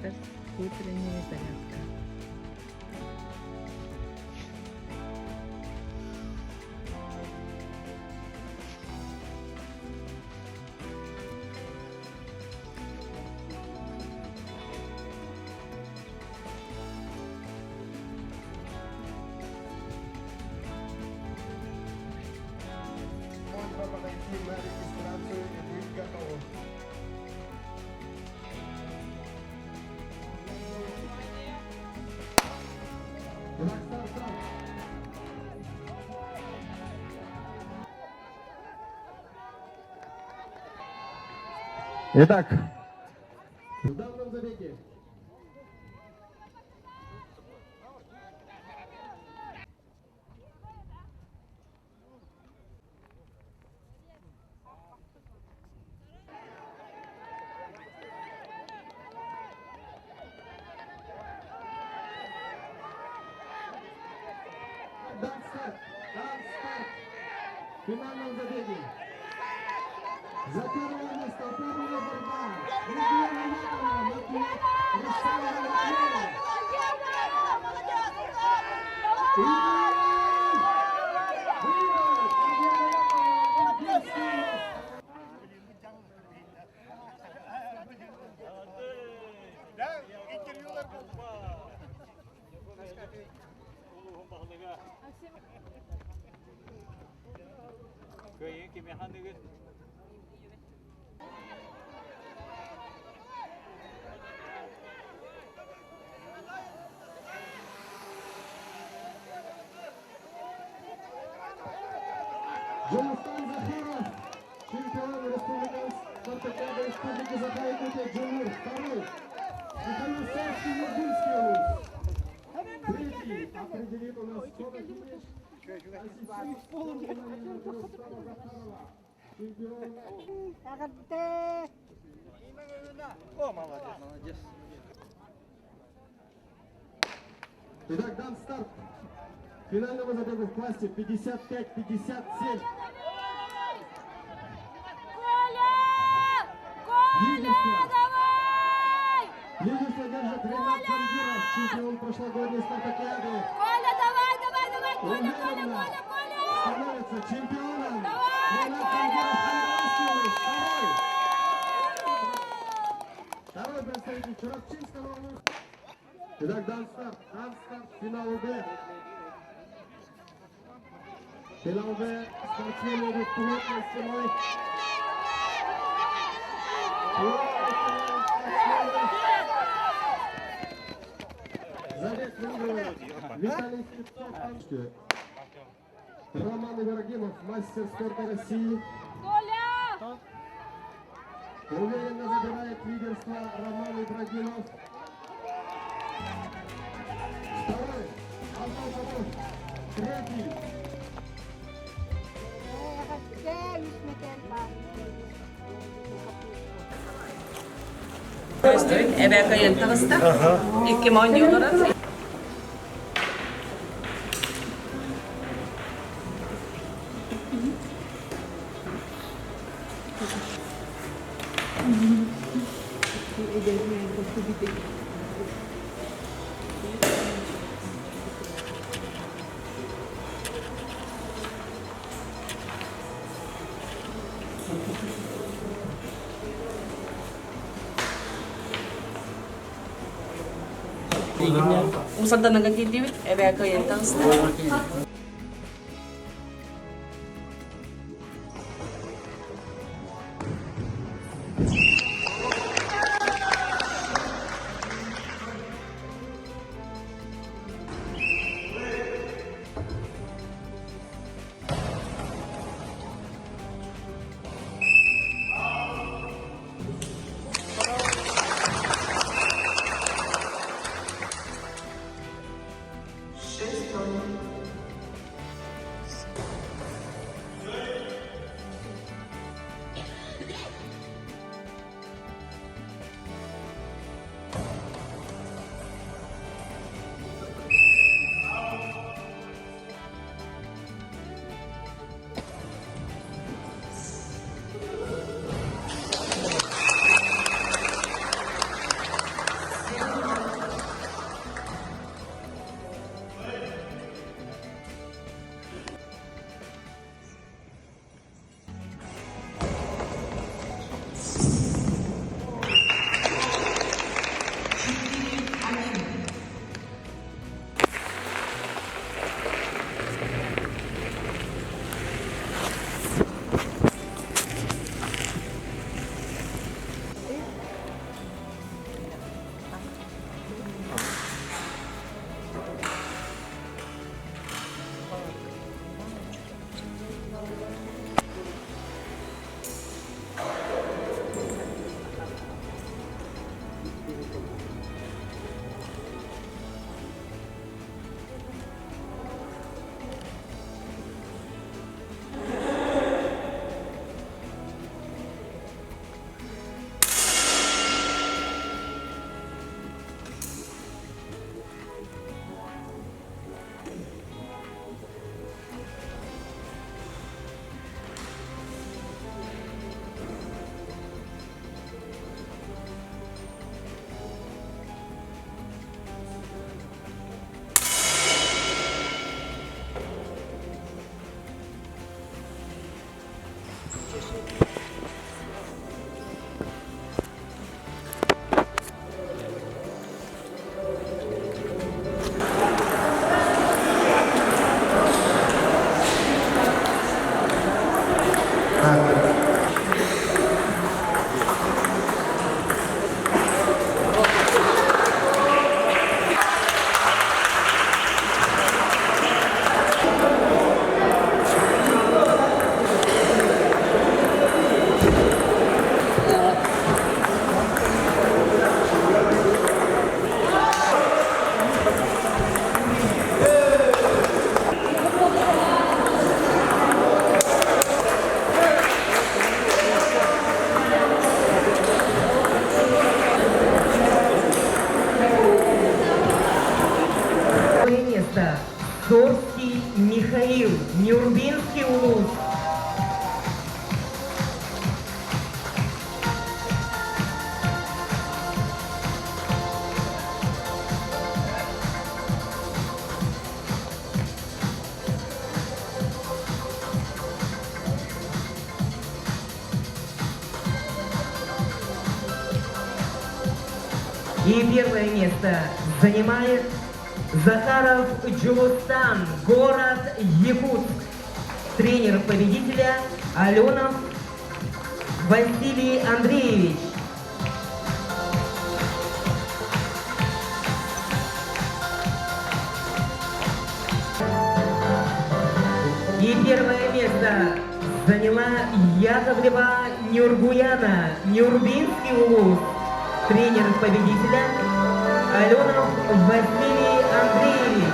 Фитнес, утренняя зарядка. Можно подойти на регистрацию и быть готовым. Итак, старт. Итак, в данном забеге дан старт. В финальном забеге. За первое место упорная борьба. Людмила Яковлева, Матвей, Руслана Матвеева. И выиграет Людмила Яковлева, Олимпийский. Джонатан Захаров, чемпион спартакиады Республики Забайкалье, Джуниор, второй. Михаил Савский, Иркутский. Третий определит у нас сколько здесь. О, молодец, молодец. Итак, дан старт финальному забегу в классе 55-57. Лидерство держит Ренат Джангиров, чемпион прошлогодней спартакиады. Коля, давай, Коля, Становится чемпионом. Ренат Джангиров, Хабаровский, второй представитель Чурапчинского. Итак, дан старт, финал Б. Финал Б, спортсмены идут плотной стеной. Забег выигрывает Виталий Скипцов, Роман Ибрагимов, мастер спорта России. Коля! Уверенно забирает лидерство Роман Ибрагимов. Второй, Антон Попов. Третий. Ebe kayıntılısta. İki monyoları. Usad na nagagitiwit, ebe kayıntılısta. И первое место занимает Захаров Джулустан, город Якутск. Тренер победителя Аленов Василий Андреевич. И первое место заняла Яковлева Нюргуяна, Нюрбинский улус. Тренер победителя Аленов Василий Андреевич.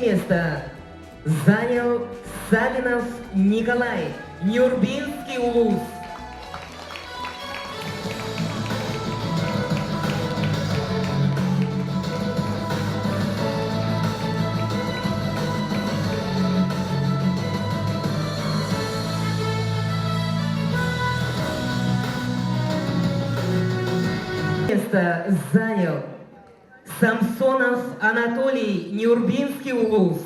Место занял Савинов Николай, Нюрбинский улус. Место занял Самсонов Анатолий, Нюрбинский улус.